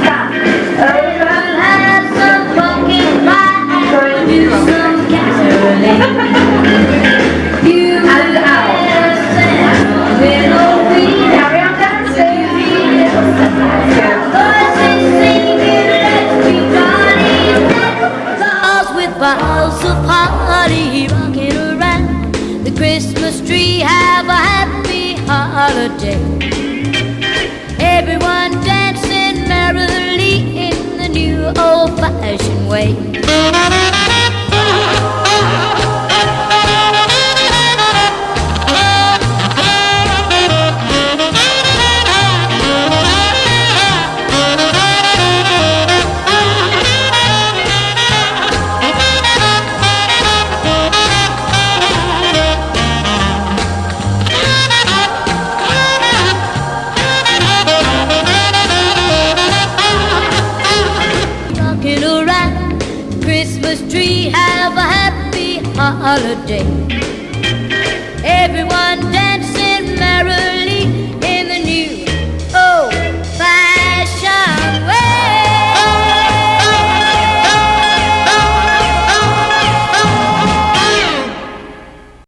Stop. Everyone has some pumpkin pie. Gonna do some caroling. You and out. Little feet. Carry on dancing. Voices singing, let's be jolly. Dolls with balls of holly rocking around the Christmas tree. Have a happy holiday. Everyone dancing merrily in the new old-fashioned way. Rocking around the Christmas tree, have a happy holiday. Everyone dancing merrily in the new